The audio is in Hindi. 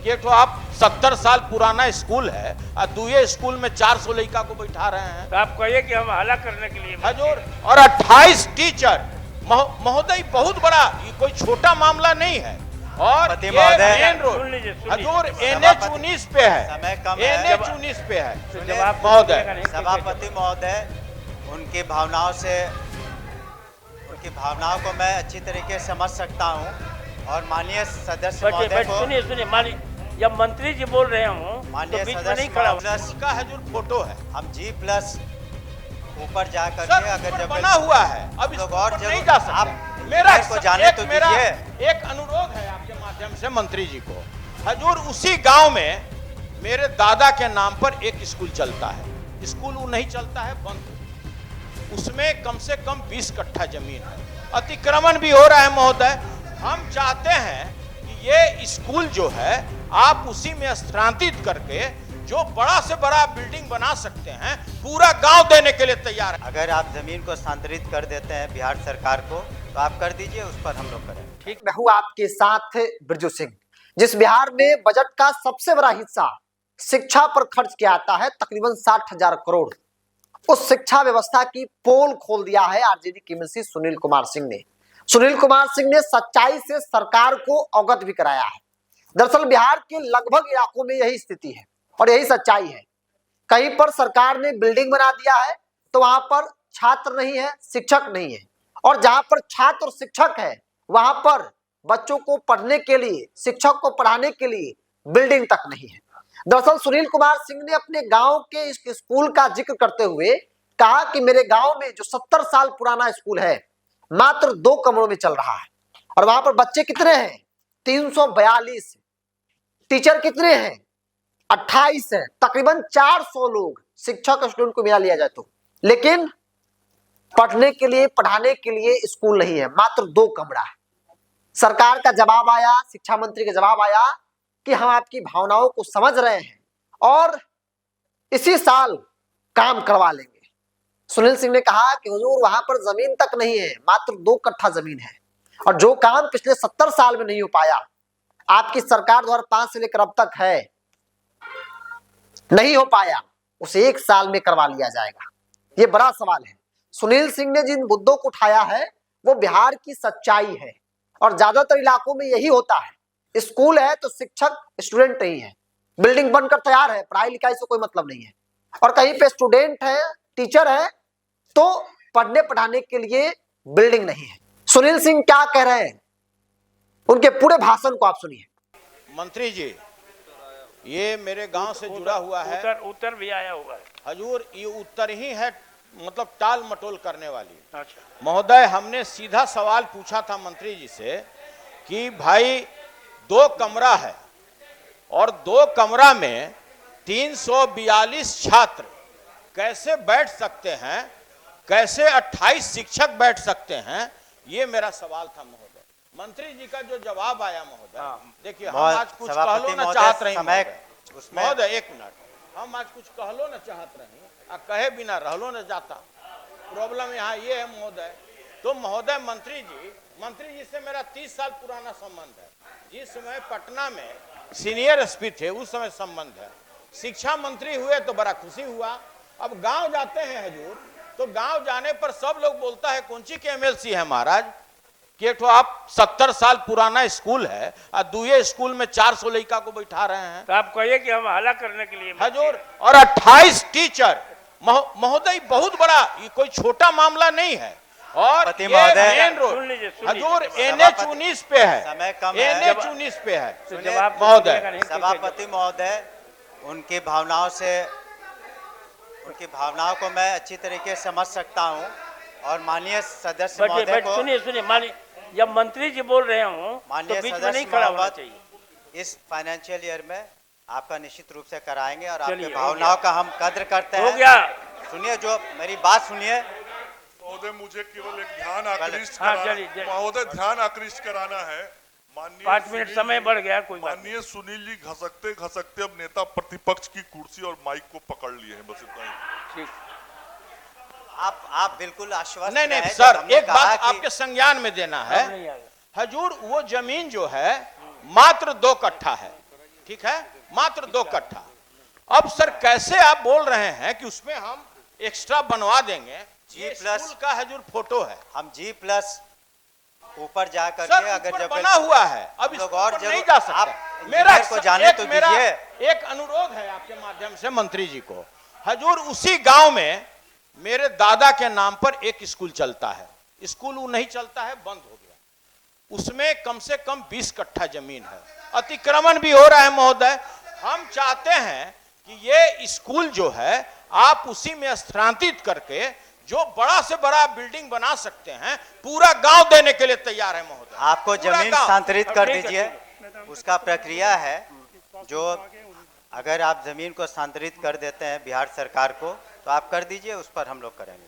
कि एक तो आप 70 साल पुराना स्कूल है और दूसरे स्कूल में 400 लड़का को बैठा रहे हैं। तो आप कहिए कि हम हल्ला करने के लिए हजूर, और 28 टीचर महोदय, बहुत बड़ा, ये कोई छोटा मामला नहीं है। और मेन रोड हजूर NH 19 पे है, समय कम NH 19 पे है। जवाब महोदय, सभापति महोदय, उनकी भावनाओं को मैं अच्छी तरीके से समझ सकता हूं और माननीय सदस्य महोदय को सुनिए माननीय, जब मंत्री जी बोल रहे हूं माननीय तो बीच में सदस्य नहीं खड़ा प्लस का हजूर फोटो है, हम G+ ऊपर जा सर, करके अगर जब बना हुआ है, अब इस लोग पर और नहीं जरूर जा सकते। आप मेरा को जाने तो मेरा दीजिए। एक अनुरोध है आपके माध्यम से मंत्री जी को। हजूर, उसी गांव में मेरे दादा के नाम पर एक स्कूल चलता है, स्कूल वो नहीं चलता है, बंद। उसमें कम से कम 20 कट्ठा जमीन है, अतिक्रमण भी हो रहा है। महोदय, हम चाहते हैं कि ये स्कूल जो है आप उसी में स्थानांतरित करके जो बड़ा से बड़ा बिल्डिंग बना सकते हैं, पूरा गांव देने के लिए तैयार है। अगर आप जमीन को स्थानांतरित कर देते हैं बिहार सरकार को तो आप कर दीजिए, उस पर हम लोग करें। ठीक, मैं हूं आपके साथ बिरजू सिंह। जिस बिहार में बजट का सबसे बड़ा हिस्सा शिक्षा पर खर्च किया जाता है, तकरीबन 60,000 करोड़, उस शिक्षा व्यवस्था की पोल खोल दिया है आरजेडी के मंत्री सुनील कुमार सिंह ने। सुनील कुमार सिंह ने सच्चाई से सरकार को अवगत भी कराया है। दरअसल बिहार के लगभग इलाकों में यही स्थिति है और यही सच्चाई है। कहीं पर सरकार ने बिल्डिंग बना दिया है तो वहां पर छात्र नहीं है, शिक्षक नहीं है, और जहां पर छात्र और शिक्षक है वहां पर बच्चों को पढ़ने के लिए, शिक्षक को पढ़ाने के लिए बिल्डिंग तक नहीं है। दरअसल सुनील कुमार सिंह ने अपने गांव के इस स्कूल का जिक्र करते हुए कहा कि मेरे गांव में जो 70 साल पुराना स्कूल है मात्र 2 कमरों में चल रहा है, और वहां पर बच्चे कितने हैं? 342। टीचर कितने हैं? 28 है। तकरीबन 400 लोग, शिक्षक स्टूडेंट को मिला लिया जाए तो। लेकिन पढ़ने के लिए, पढ़ाने के लिए स्कूल नहीं है, मात्र 2 कमरा है। सरकार का जवाब आया, शिक्षा मंत्री का जवाब आया कि हम आपकी भावनाओं को समझ रहे हैं और इसी साल काम करवा लेंगे। सुनील सिंह ने कहा कि हुजूर वहां पर जमीन तक नहीं है, मात्र 2 कट्ठा जमीन है, और जो काम पिछले 70 साल में नहीं हो पाया, आपकी सरकार 2005 से लेकर अब तक है, नहीं हो पाया, उसे 1 साल में करवा लिया जाएगा। ये बड़ा सवाल है। सुनील सिंह ने जिन मुद्दों को उठाया है वो बिहार की सच्चाई है, और ज्यादातर इलाकों में यही होता है। स्कूल है तो शिक्षक स्टूडेंट नहीं है, बिल्डिंग बनकर तैयार है, पढ़ाई लिखाई से कोई मतलब नहीं है, और कहीं पे स्टूडेंट है, टीचर है, तो पढ़ने पढ़ाने के लिए बिल्डिंग नहीं है। सुनील सिंह क्या कह रहे हैं, उनके पूरे भाषण को आप सुनिए। मंत्री जी, ये मेरे गांव से जुड़ा हुआ है। उत्तर भी आया हुआ है हजूर, ये उत्तर ही है, मतलब टाल मटोल करने वाली। अच्छा महोदय, हमने सीधा सवाल पूछा था मंत्री जी से कि भाई 2 कमरा है और 2 कमरा में 342 छात्र कैसे बैठ सकते हैं, कैसे 28 शिक्षक बैठ सकते हैं, ये मेरा सवाल था महोदय। मंत्री जी का जो जवाब आया महोदय, देखिए हम आज कुछ कहलो ना चाहत रही महोदय, 1 मिनट, हम आज कुछ कहलो ना चाहत रही, कहे बिना रहलो न जाता। प्रॉब्लम यहाँ ये है महोदय, तो महोदय मंत्री जी से मेरा 30 साल पुराना संबंध है। जिस समय पटना में सीनियर एसपी थे उस समय संबंध है। शिक्षा मंत्री हुए तो बड़ा खुशी हुआ। अब गांव जाते हैं हजूर, तो गांव जाने पर सब लोग बोलता है कौन-सी के MLC है महाराज, कि एक तो आप 70 साल पुराना स्कूल है और दूसरे स्कूल में 400 लड़का को बैठा रहे हैं। तो आप कहिए कि हम हल्ला करने के लिए हजूर, और 28 टीचर महोदय, बहुत बड़ा, ये कोई छोटा मामला नहीं है। और मेन रोड हजूर NH 19 पे है, समय कम NH 19 पे है। तो जवाब महोदय, सभापति महोदय, उनकी भावनाओं को मैं अच्छी तरीके से समझ सकता हूं और माननीय सदस्य महोदय को सुनिए माननीय, जब मंत्री जी बोल रहे हूं तो बीच में नहीं खड़ा होना चाहिए। इस फाइनेंशियल ईयर में आपका निश्चित रूप से कराएंगे और आपकी भावनाओं का हम कद्र करते हैं। हो गया, सुनिए, जो मेरी बात सुनिए महोदय, मुझे केवल एक ध्यान आकृष्ट कराना है। माननीय 5 मिनट समय बढ़ गया, कोई बात माननीय सुनील जी घसकते घसकते अब नेता प्रतिपक्ष की कुर्सी और माइक को पकड़ लिए हैं, बस इतना ही। ठीक, आप बिल्कुल आश्वस्त नहीं सर, एक बात आपके संज्ञान में देना है हजूर, वो जमीन जो है मात्र 2 कट्ठा है, ठीक है, मात्र 2 कट्ठा। अब सर कैसे आप बोल रहे हैं कि उसमें हम एक्स्ट्रा बनवा देंगे? ये स्कूल का है जो फोटो है, हम G+ ऊपर जा सर करके अगर ऊपर जब बना हुआ है, अब लोग इसको और ऊपर जरूर- नहीं जा सकते। आप मेरा इंजीनियर को जाने तो मेरा दीजिए। एक अनुरोध है आपके माध्यम से मंत्री जी को। हजूर उसी गांव में मेरे दादा के नाम पर एक स्कूल चलता है, स्कूल वो नहीं चलता है, बंद हो गया। उसमें कम से कम 20 कट्ठा जमीन है, अतिक्रमण भी हो रहा है महोदय। हम चाहते हैं कि ये स्कूल जो है आप उसी में स्थानांतरित करके जो बड़ा से बड़ा बिल्डिंग बना सकते हैं, पूरा गांव देने के लिए तैयार है महोदय। आपको पूरा जमीन गांव। स्थानांतरित कर ठीक है, दीजिए, उसका प्रक्रिया है। जो अगर आप जमीन को स्थानांतरित कर देते हैं बिहार सरकार को, तो आप कर दीजिए, उस पर हम लोग करेंगे।